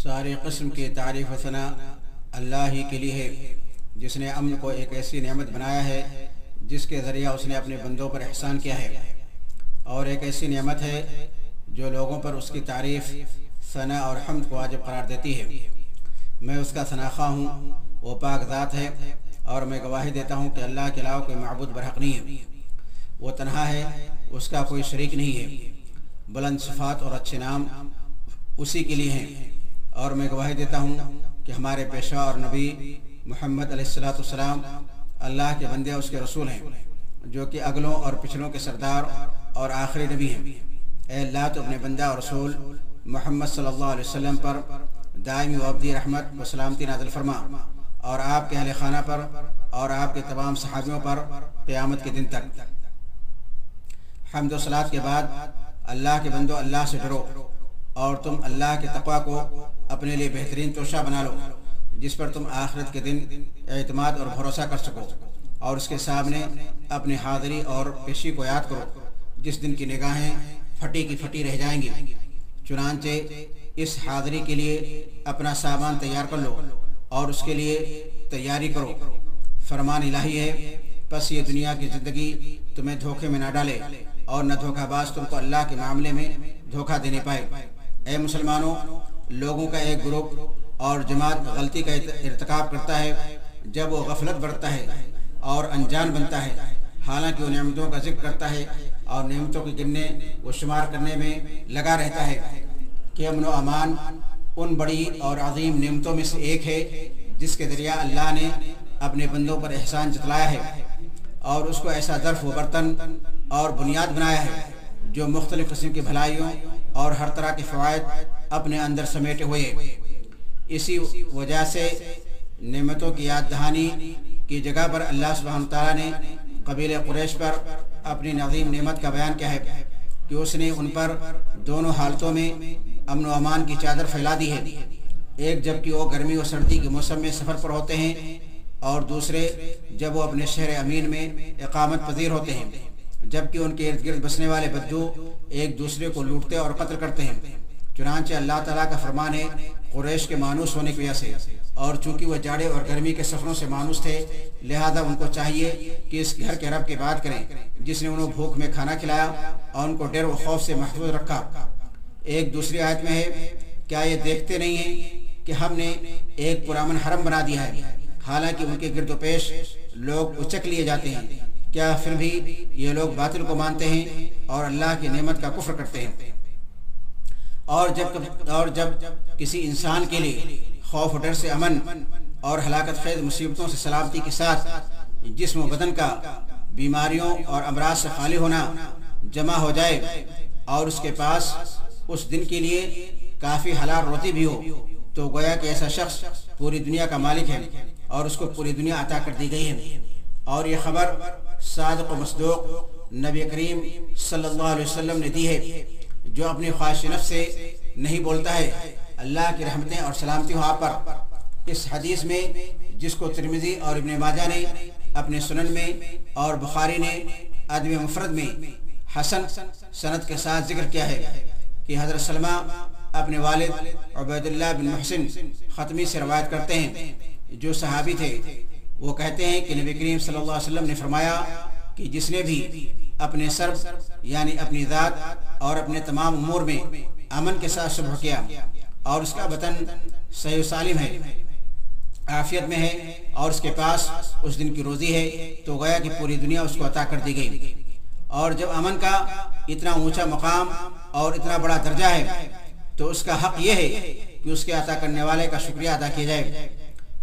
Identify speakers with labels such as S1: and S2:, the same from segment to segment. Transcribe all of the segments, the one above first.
S1: ساری قسم کی تعریف و ثنا اللہ ہی کے لیے ہے، جس نے امن کو ایک ایسی نعمت بنایا ہے جس کے ذریعہ اس نے اپنے بندوں پر احسان کیا ہے، اور ایک ایسی نعمت ہے جو لوگوں پر اس کی تعریف، ثنا اور حمد کو واجب قرار دیتی ہے۔ میں اس کا ثنا خواہ ہوں، وہ پاک ذات ہے، اور میں گواہی دیتا ہوں کہ اللہ کے علاوہ کوئی معبود برحق نہیں ہے، وہ تنہا ہے، اس کا کوئی شریک نہیں ہے۔ بلند صفات اور اچھے نام اسی کے لیے ہیں، اور میں گواہی دیتا ہوں کہ ہمارے پیشوا اور نبی محمد علیہ السلام اللہ کے بندے اس کے رسول ہیں، جو کہ اگلوں اور پچھلوں کے سردار اور آخری نبی ہیں۔ اے اللہ، تو اپنے بندہ اور رسول محمد صلی اللہ علیہ وسلم پر دائمی و ابدی رحمت و سلامتی نازل فرما، اور آپ کے اہل خانہ پر اور آپ کے تمام صحابیوں پر قیامت کے دن تک۔ حمد و صلات کے بعد اللہ کے بندو، اللہ سے ڈرو، اور تم اللہ کے تقوی کو اپنے لیے بہترین توشہ بنا لو، جس پر تم آخرت کے دن اعتماد اور بھروسہ کر سکو، اور اس کے سامنے اپنی حاضری اور پیشی کو یاد کرو، جس دن کی نگاہیں پھٹی کی پھٹی رہ جائیں گی۔ چنانچہ اس حاضری کے لیے اپنا سامان تیار کر لو اور اس کے لیے تیاری کرو۔ فرمان الہی ہے، پس یہ دنیا کی زندگی تمہیں دھوکے میں نہ ڈالے، اور نہ دھوکہ باز تم کو اللہ کے معاملے میں دھوکہ دینے پائے۔ اے مسلمانوں، لوگوں کا ایک گروپ اور جماعت غلطی کا ارتکاب کرتا ہے جب وہ غفلت برتتا ہے اور انجان بنتا ہے، حالانکہ وہ نعمتوں کا ذکر کرتا ہے اور نعمتوں کے گننے و شمار کرنے میں لگا رہتا ہے کہ امن و امان ان بڑی اور عظیم نعمتوں میں سے ایک ہے جس کے ذریعہ اللہ نے اپنے بندوں پر احسان جتلایا ہے، اور اس کو ایسا ظرف و برتن اور بنیاد بنایا ہے جو مختلف قسم کی بھلائیوں اور ہر طرح کے فوائد اپنے اندر سمیٹے ہوئے۔ اسی وجہ سے نعمتوں کی یاد دہانی کی جگہ پر اللہ سبحانہ تعالیٰ نے قبیلہ قریش پر اپنی عظیم نعمت کا بیان کیا ہے کہ اس نے ان پر دونوں حالتوں میں امن و امان کی چادر پھیلا دی ہے، ایک جب کہ وہ گرمی و سردی کے موسم میں سفر پر ہوتے ہیں، اور دوسرے جب وہ اپنے شہر امین میں اقامت پذیر ہوتے ہیں، جبکہ ان کے ارد گرد بسنے والے بدو ایک دوسرے کو لوٹتے اور قتل کرتے ہیں۔ چنانچہ اللہ تعالیٰ کا فرمان ہے، قریش کے مانوس ہونے کی وجہ سے، اور چونکہ وہ جاڑے اور گرمی کے سفروں سے مانوس تھے، لہذا ان کو چاہیے کہ اس گھر کے رب کی بات کریں جس نے انہیں بھوک میں کھانا کھلایا اور ان کو ڈر و خوف سے محفوظ رکھا۔ ایک دوسری آیت میں ہے، کیا یہ دیکھتے نہیں ہیں کہ ہم نے ایک پرامن حرم بنا دیا ہے، حالانکہ ان کے گرد و پیش لوگ اچک لیے جاتے ہیں، کیا پھر بھی یہ لوگ باطل کو مانتے ہیں اور اللہ کی نعمت کا کفر کرتے ہیں۔ اور جب کسی انسان کے لیے خوف و ڈر سے امن اور ہلاکت خیز مصیبتوں سے سلامتی کے ساتھ جسم و بدن کا بیماریوں اور امراض سے خالی ہونا جمع ہو جائے، اور اس کے پاس اس دن کے لیے کافی حلال روٹی بھی ہو، تو گویا کہ ایسا شخص پوری دنیا کا مالک ہے اور اس کو پوری دنیا عطا کر دی گئی ہے۔ اور یہ خبر صادق و مصدوق نبی کریم صلی اللہ علیہ وسلم نے دی ہے، جو اپنی خواہش نفس سے نہیں بولتا ہے۔ اللہ کی رحمتیں اور سلامتی ہو آپ پر۔ اس حدیث میں، جس کو ترمذی اور ابن ماجہ نے اپنے سنن میں اور بخاری نے ادب مفرد میں حسن سند کے ساتھ ذکر کیا ہے کہ حضرت سلمہ اپنے والد عبید اللہ بن محسن ختمی سے روایت کرتے ہیں، جو صحابی تھے۔ وہ کہتے ہیں کہ نبی کریم صلی اللہ علیہ وسلم نے فرمایا کہ جس نے بھی اپنے سر یعنی اپنی ذات اور اپنے تمام امور میں امن کے ساتھ صبح کیا، اور اس کا وطن صحیح و سالم ہے، عافیت میں ہے، اور اس کے پاس اس دن کی روزی ہے، تو گویا کہ پوری دنیا اس کو عطا کر دی گئی۔ اور جب امن کا اتنا اونچا مقام اور اتنا بڑا درجہ ہے، تو اس کا حق یہ ہے کہ اس کے عطا کرنے والے کا شکریہ ادا کیا جائے،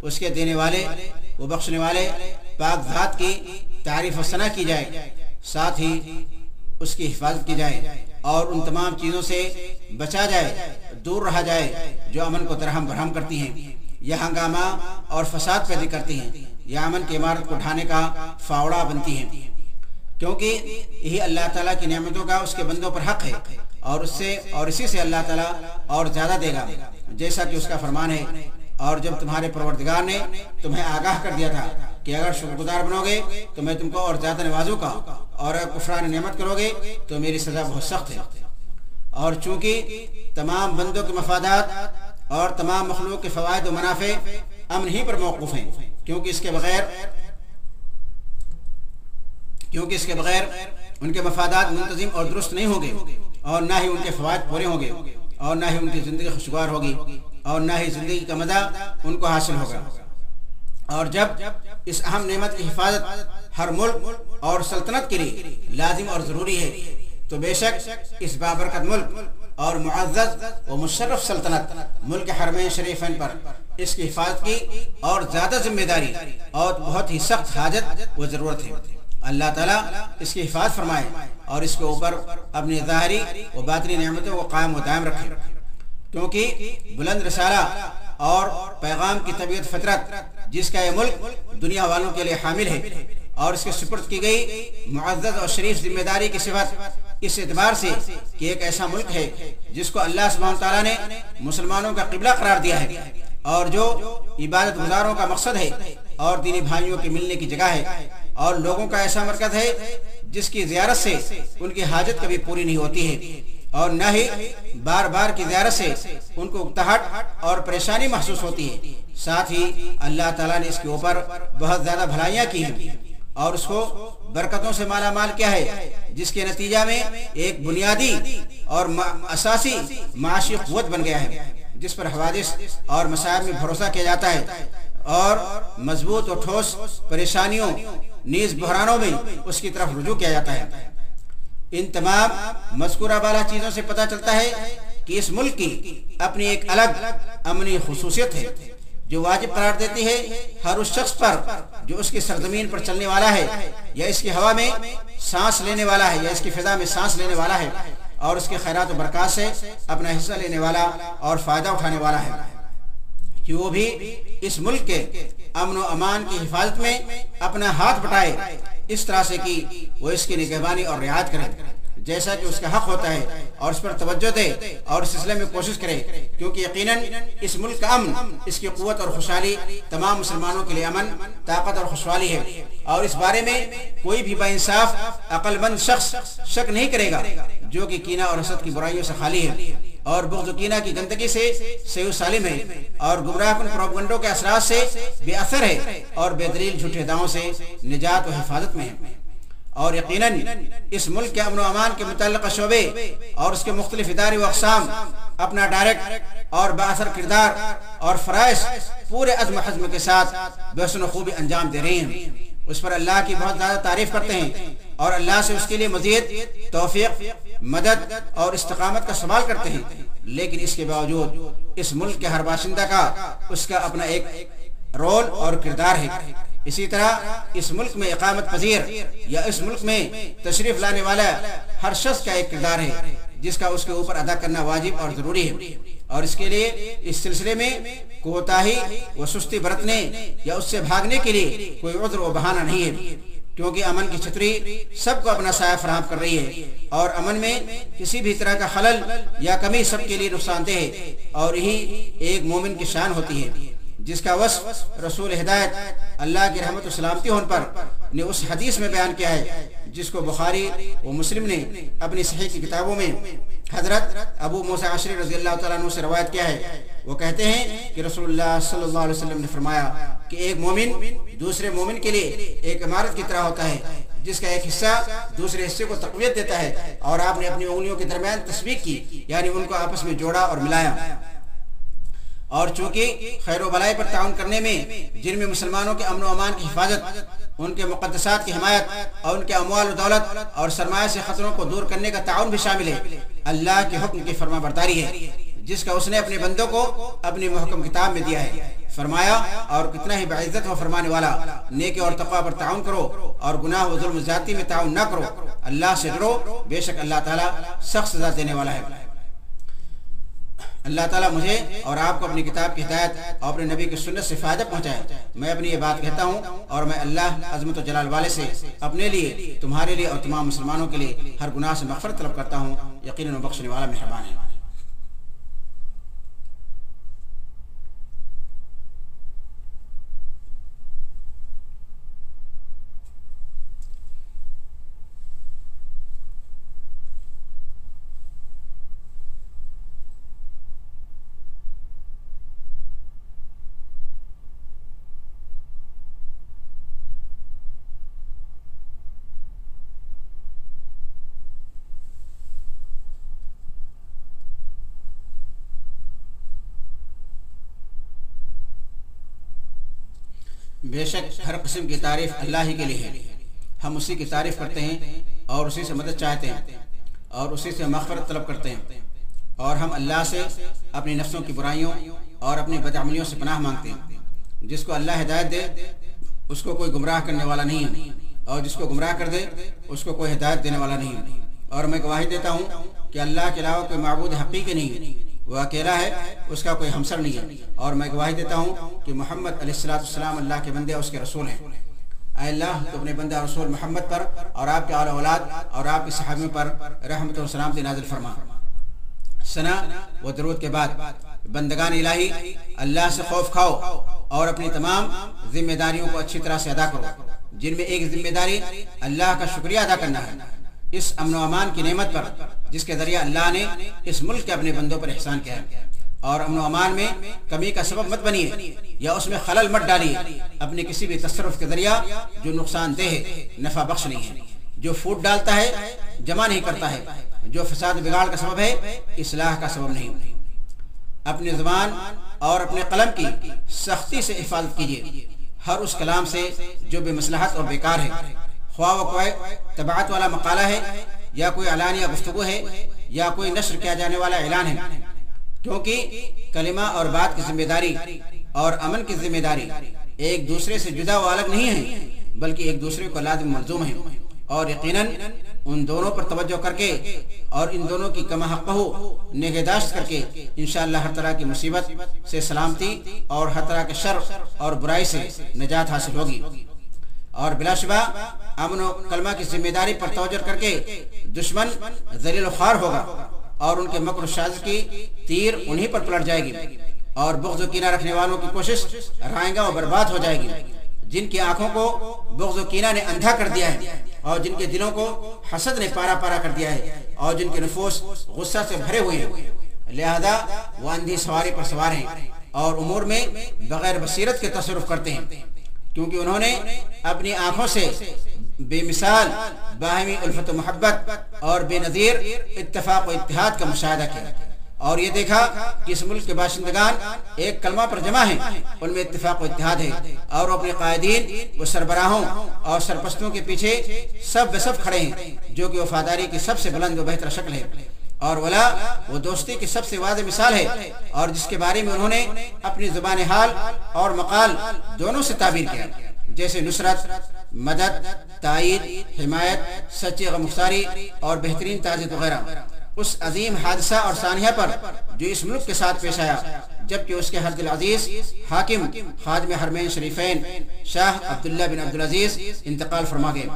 S1: اس کے دینے والے و بخشنے والے پاک ذات کی تعریف و ثنا کی جائے، ساتھ ہی اس کی حفاظت کی جائے اور ان تمام چیزوں سے بچا جائے، دور رہا جائے جو امن کو درہم برہم کرتی ہیں یا ہنگامہ اور فساد پیدا کرتی ہیں یا امن کی عمارت کو ڈھانے کا فاوڑا بنتی ہیں، کیونکہ یہی اللہ تعالیٰ کی نعمتوں کا اس کے بندوں پر حق ہے، اور اسی سے اللہ تعالیٰ اور زیادہ دے گا، جیسا کہ اس کا فرمان ہے۔ اور جب تمہارے پروردگار نے تمہیں آگاہ کر دیا تھا کہ اگر شکر گزار بنو گے تو میں تم کو اور زیادہ نوازوں گا، اور اگر کفران نعمت کرو گے تو میری سزا بہت سخت ہے۔ اور چونکہ تمام بندوں کے مفادات اور تمام مخلوق کے فوائد و منافع امن ہی پر موقوف ہیں، کیونکہ اس کے بغیر ان کے مفادات منتظم اور درست نہیں ہوں گے، اور نہ ہی ان کے فوائد پورے ہوں گے، اور نہ ہی ان کی زندگی خوشگوار ہوگی، اور نہ ہی زندگی کا مزہ ان کو حاصل ہوگا۔ اور جب اس اہم نعمت کی حفاظت ہر ملک اور سلطنت کے لیے لازم اور ضروری ہے، تو بے شک اس بابرکت ملک اور معزز و مشرف سلطنت ملک حرمین شریفین پر اس کی حفاظت کی اور زیادہ ذمہ داری اور بہت ہی سخت حاجت و ضرورت ہے۔ اللہ تعالیٰ اس کی حفاظت فرمائے اور اس کے اوپر اپنی ظاہری و باطنی نعمتوں کو قائم و دائم رکھے، کیونکہ بلند رسالہ اور پیغام کی طبیعت فطرت جس کا یہ ملک دنیا والوں کے لیے حامل ہے، اور اس کے سپرد کی گئی معزز اور شریف ذمہ داری کی صفت اس اعتبار سے کہ ایک ایسا ملک ہے جس کو اللہ سبحانہ تعالیٰ نے مسلمانوں کا قبلہ قرار دیا ہے، اور جو عبادت گزاروں کا مقصد ہے اور دینی بھائیوں کے ملنے کی جگہ ہے، اور لوگوں کا ایسا مرکز ہے جس کی زیارت سے ان کی حاجت کبھی پوری نہیں ہوتی ہے، اور نہ ہی بار بار کی زیارت سے ان کو اکتاہٹ اور پریشانی محسوس ہوتی ہے۔ ساتھ ہی اللہ تعالیٰ نے اس کے اوپر بہت زیادہ بھلائیاں کی ہیں اور اس کو برکتوں سے مالا مال کیا ہے، جس کے نتیجہ میں ایک بنیادی اور اساسی معاشی قوت بن گیا ہے، جس پر حوادث اور مصائب میں بھروسہ کیا جاتا ہے، اور مضبوط اور ٹھوس پریشانیوں نیز بحرانوں میں اس کی طرف رجوع کیا جاتا ہے۔ ان تمام مذکورہ بالا چیزوں سے پتہ چلتا ہے کہ اس ملک کی اپنی ایک الگ امنی خصوصیت ہے جو واجب قرار دیتی ہے ہر اس شخص پر جو اس کی سرزمین پر چلنے والا ہے، یا اس کی ہوا میں سانس لینے والا ہے، یا اس کی فضا میں سانس لینے والا ہے، اور اس کے خیرات و برکات سے اپنا حصہ لینے والا اور فائدہ اٹھانے والا ہے، کہ وہ بھی اس ملک کے امن و امان کی حفاظت میں اپنا ہاتھ بٹائے، اس طرح سے کہ وہ اس کی نگہبانی اور رعایت کرے جیسا کہ اس کا حق ہوتا ہے، اور اس پر توجہ دے اور اس سلسلے میں کوشش کرے، کیونکہ یقیناً اس ملک کا امن، اس کی قوت اور خوشحالی تمام مسلمانوں کے لیے امن، طاقت اور خوشحالی ہے، اور اس بارے میں کوئی بھی با انصاف عقل مند شخص شک نہیں کرے گا جو کہ کینہ اور حسد کی برائیوں سے خالی ہے، اور بغض و کینہ کی گندگی سے صحیح و سالم ہے، اور گمراہ کن پروپگنڈوں کے اثرات سے بے اثر ہے، اور بے دلیل جھوٹے دعووں سے نجات و حفاظت میں ہے۔ اور یقیناً اس ملک کے امن و امان کے متعلقہ شعبے اور اس کے مختلف ادارے و اقسام اپنا ڈائریکٹ اور بااثر کردار اور فرائض پورے عزم و حزم کے ساتھ بحسن و خوبی انجام دے رہے ہیں، اس پر اللہ کی بہت زیادہ تعریف کرتے ہیں، اور اللہ سے اس کے لیے مزید توفیق، مدد اور استقامت کا سوال کرتے ہیں، لیکن اس کے باوجود اس ملک کے ہر باشندہ کا اس کا اپنا ایک رول اور کردار ہے۔ اسی طرح اس ملک میں اقامت پذیر یا اس ملک میں تشریف لانے والا ہر شخص کا ایک کردار ہے جس کا اس کے اوپر ادا کرنا واجب اور ضروری ہے، اور اس کے لیے اس سلسلے میں کوتاہی و سستی برتنے یا اس سے بھاگنے کے لیے کوئی عذر و بہانہ نہیں ہے، کیونکہ امن کی چھتری سب کو اپنا سایہ فراہم کر رہی ہے، اور امن میں کسی بھی طرح کا خلل یا کمی سب کے لیے نقصان دہ ہے، اور یہی ایک مومن کی شان ہوتی ہے جس کا وصف رسول ہدایت اللہ کی رحمت و سلامتی ہون پر نے اس حدیث میں بیان کیا ہے جس کو بخاری و مسلم نے اپنی صحیح کی کتابوں میں حضرت ابو موسیٰ اشعری رضی اللہ تعالیٰ عنہ سے روایت کیا ہے۔ وہ کہتے ہیں کہ رسول اللہ صلی اللہ علیہ وسلم نے فرمایا کہ ایک مومن دوسرے مومن کے لیے ایک عمارت کی طرح ہوتا ہے جس کا ایک حصہ دوسرے حصے کو تقویت دیتا ہے، اور آپ نے اپنی انگلیوں کے درمیان تسبیح کی، یعنی ان کو آپس میں جوڑا اور ملایا۔ اور چونکہ خیر و بلائی پر تعاون کرنے میں جن میں مسلمانوں کے امن و امان کی حفاظت، ان کے مقدسات کی حمایت اور ان کے اموال و دولت اور سرمایہ سے خطروں کو دور کرنے کا تعاون بھی شامل ہے، اللہ کے حکم کی فرما برداری ہے جس کا اس نے اپنے بندوں کو اپنی محکم کتاب میں دیا ہے۔ فرمایا اور کتنا ہی باعزت ہو فرمانے والا، نیکی اور تقوی پر تعاون کرو اور گناہ و ظلم و زیادتی میں تعاون نہ کرو، اللہ سے ڈرو، بے شک اللہ تعالیٰ سخت سزا دینے والا ہے۔ اللہ تعالیٰ مجھے اور آپ کو اپنی کتاب کی ہدایت اور اپنے نبی کی سنت سے فائدہ پہنچائے۔ میں اپنی یہ بات کہتا ہوں اور میں اللہ عظمت و جلال والے سے اپنے لیے، تمہارے لیے اور تمام مسلمانوں کے لیے ہر گناہ سے مغفرت طلب کرتا ہوں، یقیناً وہ بخشنے والا مہربان ہے۔ بے شک ہر قسم کی تعریف اللہ ہی کے لیے ہے، ہم اسی کی تعریف کرتے ہیں اور اسی سے مدد چاہتے ہیں اور اسی سے مغفرت طلب کرتے ہیں، اور ہم اللہ سے اپنی نفسوں کی برائیوں اور اپنی بدعملیوں سے پناہ مانگتے ہیں۔ جس کو اللہ ہدایت دے اس کو کوئی گمراہ کرنے والا نہیں ہے، اور جس کو گمراہ کر دے اس کو کوئی ہدایت دینے والا نہیں ہے۔ اور میں گواہی دیتا ہوں کہ اللہ کے علاوہ کوئی معبود حقیقی نہیں ہے، وہ اکیلا ہے، اس کا کوئی ہمسر نہیں ہے، اور میں گواہی دیتا ہوں کہ محمد علیہ السلام اللہ کے بندے اور اس کے رسول ہیں۔ اے اللہ تو اپنے بندہ رسول محمد پر اور آپ کے آل اولاد اور آپ کے صحابیوں پر رحمت و سلامتی نازل فرما۔ ثنا و درود کے بعد بندگان الہی، اللہ سے خوف کھاؤ اور اپنی تمام ذمہ داریوں کو اچھی طرح سے ادا کرو، جن میں ایک ذمہ داری اللہ کا شکریہ ادا کرنا ہے اس امن و امان کی نعمت پر جس کے ذریعہ اللہ نے اس ملک کے اپنے بندوں پر احسان کیا ہے۔ اور امن و امان میں کمی کا سبب مت بنیے یا اس میں خلل مت ڈالیے اپنے کسی بھی تصرف کے ذریعہ جو نقصان دہ ہے، نفع بخش نہیں ہے، جو پھوٹ ڈالتا ہے جمع نہیں کرتا ہے، جو فساد بگاڑ کا سبب ہے اصلاح کا سبب نہیں۔ اپنی زبان اور اپنے قلم کی سختی سے حفاظت کیجیے، ہر اس کلام سے جو بے مصلحت اور بیکار ہے، خواہ وہ کوئی طباعت والا مقالہ ہے یا کوئی اعلانیہ گفتگو ہے یا کوئی نشر کیا جانے والا اعلان ہے، کیونکہ کلمہ اور بات کی ذمہ داری اور عمل کی ذمہ داری ایک دوسرے سے جدا و الگ نہیں ہیں، بلکہ ایک دوسرے کو لازم ملزوم ہیں، اور یقیناً ان دونوں پر توجہ کر کے اور ان دونوں کی کما حقہ نگہداشت کر کے انشاءاللہ ہر طرح کی مصیبت سے سلامتی اور ہر طرح کے شر اور برائی سے نجات حاصل ہوگی۔ اور بلا شبہ امن و کلمہ کی ذمہ داری پر توجہ کر کے دشمن ذلیل و خوار ہوگا اور ان کے مکر و سازش کی تیر انہی پر پلٹ جائے گی، اور بغض و کینہ رکھنے والوں کی کوشش رائیگاں و برباد ہو جائے گی۔ جن کی آنکھوں کو بغض و کینہ نے اندھا کر دیا ہے اور جن کے دلوں کو حسد نے پارا پارا کر دیا ہے اور جن کے نفوس غصہ سے بھرے ہوئے ہیں، لہذا وہ اندھی سواری پر سوار ہیں اور امور میں بغیر بصیرت کے تصرف کرتے ہیں، کیونکہ انہوں نے اپنی آنکھوں سے بے مثال باہمی الفت و محبت اور بے نظیر اتفاق و اتحاد کا مشاہدہ کیا، اور یہ دیکھا کہ اس ملک کے باشندگان ایک کلمہ پر جمع ہیں، ان میں اتفاق و اتحاد ہے، اور اپنے قائدین و سربراہوں اور سرپرستوں کے پیچھے سب بسب کھڑے ہیں، جو کہ وفاداری کی سب سے بلند و بہتر شکل ہے، اور ولا وہ دوستی کی سب سے واضح مثال ہے، اور جس کے بارے میں انہوں نے اپنی زبان حال اور مقال دونوں سے تعبیر کیا، جیسے نصرت، مدد، تائید، حمایت، سچی غمگساری اور بہترین تعزیت وغیرہ، اس عظیم حادثہ اور سانحہ پر جو اس ملک کے ساتھ پیش آیا جبکہ اس کے حرد العزیز حاکم خادم حرمین شریفین شاہ عبداللہ بن عبدالعزیز انتقال فرما گئے،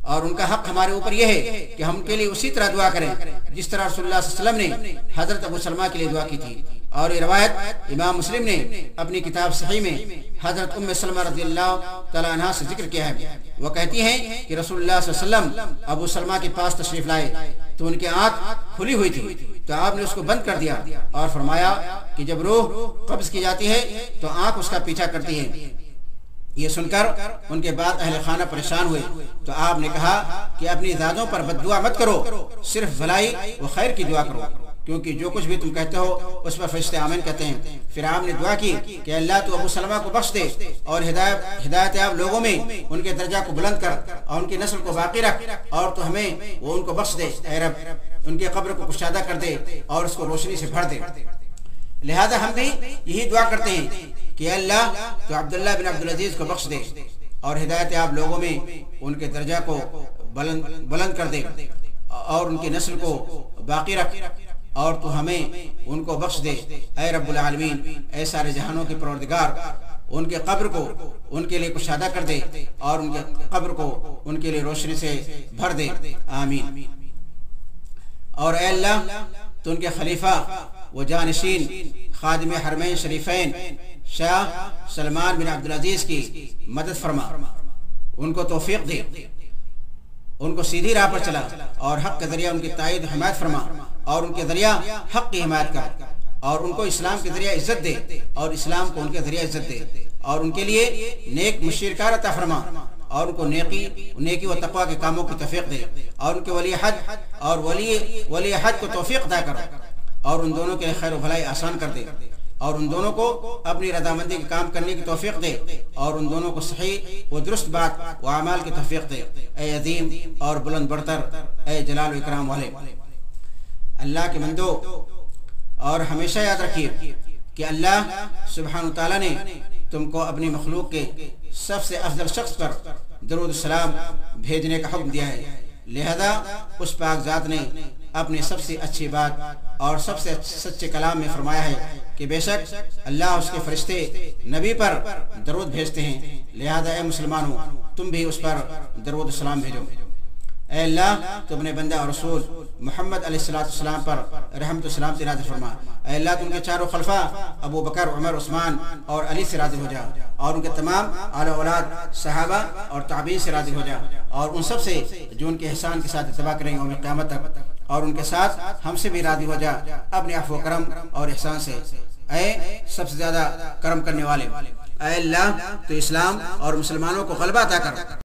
S1: اور ان کا حق ہمارے اوپر یہ ہے کہ ہم کے لیے اسی طرح دعا کریں جس طرح رسول اللہ صلی اللہ علیہ وسلم نے حضرت ابو سلمہ کے لیے دعا کی تھی، اور یہ روایت امام مسلم نے اپنی کتاب صحیح میں حضرت ام سلمہ رضی اللہ تعالیٰ عنہ سے ذکر کیا ہے۔ وہ کہتی ہیں کہ رسول اللہ صلی اللہ علیہ وسلم ابو سلمہ کے پاس تشریف لائے تو ان کی آنکھ کھلی ہوئی تھی، تو آپ نے اس کو بند کر دیا اور فرمایا کہ جب روح قبض کی جاتی ہے تو آنکھ اس کا پیچھا کرتی ہے۔ یہ سن کر ان کے بعد اہل خانہ پریشان ہوئے تو آپ نے کہا کہ اپنی ذاتوں پر بد دعا مت کرو، صرف بھلائی و خیر کی دعا کرو، کیونکہ جو کچھ بھی تم کہتے ہو اس پر فرشتے آمین کہتے ہیں۔ پھر آپ نے دعا کی کہ اللہ تو ابو سلمہ کو بخش دے اور ہدایت یاب لوگوں میں ان کے درجہ کو بلند کر اور ان کی نسل کو باقی رکھ، اور تو ہمیں وہ ان کو بخش دے، اے رب ان کے قبر کو کشادہ کر دے اور اس کو روشنی سے بھر دے۔ لہذا ہم بھی یہی دعا کرتے ہیں کہ اللہ تو عبداللہ بن عبدالعزیز کو بخش دے اور ہدایت یاب لوگوں میں ان کے درجہ کو بلند کر دے اور ان کی نسل کو باقی رکھ، اور تو ہمیں ان کو بخش دے، اے رب العالمین، اے سارے جہانوں کے پروردگار، ان کے قبر کو ان کے لیے کشادہ کر دے اور ان کے قبر کو ان کے لیے روشنی سے بھر دے، آمین۔ اور اے اللہ تو ان کے خلیفہ و جانشین خادم حرمین شریفین شاہ سلمان بن عبدالعزیز کی مدد فرما، ان کو توفیق دے، ان کو سیدھی راہ پر چلا اور حق کے ذریعہ ان کی تائید و حمایت فرما، اور ان کے ذریعہ حق کی حمایت کر، اور ان کو اسلام کے ذریعہ عزت دے اور اسلام کو ان کے ذریعہ عزت دے، اور ان کے لیے نیک مشیرکار عطا فرما، اور ان کو نیکی و تقوی کے کاموں کی توفیق دے، اور ان کے ولی حج کو توفیق عطا کر، اور ان دونوں کے لیے خیر و بھلائی آسان کر دے، اور ان دونوں کو اپنی رضامندی کے کام کرنے کی توفیق دے، اور ان دونوں کو صحیح و درست بات و اعمال کی توفیق دے۔ اے عظیم اور بلند برتر، اے جلال و اکرام والے، اللہ کے بندو، اور ہمیشہ یاد رکھیے کہ اللہ سبحانہ تعالیٰ نے تم کو اپنی مخلوق کے سب سے افضل شخص پر درود السلام بھیجنے کا حکم دیا ہے، لہذا اس پاک ذات نے اپنی سب سے اچھی بات اور سب سے سچے کلام میں فرمایا ہے کہ بے شک اللہ اس کے فرشتے نبی پر درود بھیجتے ہیں، لہذا اے مسلمانوں تم بھی اس پر درود السلام بھیجو۔ اے اللہ تو اپنے بندہ اور رسول محمد علیہ السلام پر رحمت و سلامتی نازل فرما۔ اے اللہ تو ان کے چاروں خلفاء ابو بکر، عمر، عثمان اور علی سے راضی ہو جا، اور ان کے تمام آل اولاد، صحابہ اور تابعین سے راضی ہو جا، اور ان سب سے جو ان کے احسان کے ساتھ اتباع کریں گے یوم قیامت تک، اور ان کے ساتھ ہم سے بھی راضی ہو جا اپنے عفو و کرم اور احسان سے، اے سب سے زیادہ کرم کرنے والے۔ اے اللہ تو اسلام اور مسلمانوں کو غلبہ عطا کر۔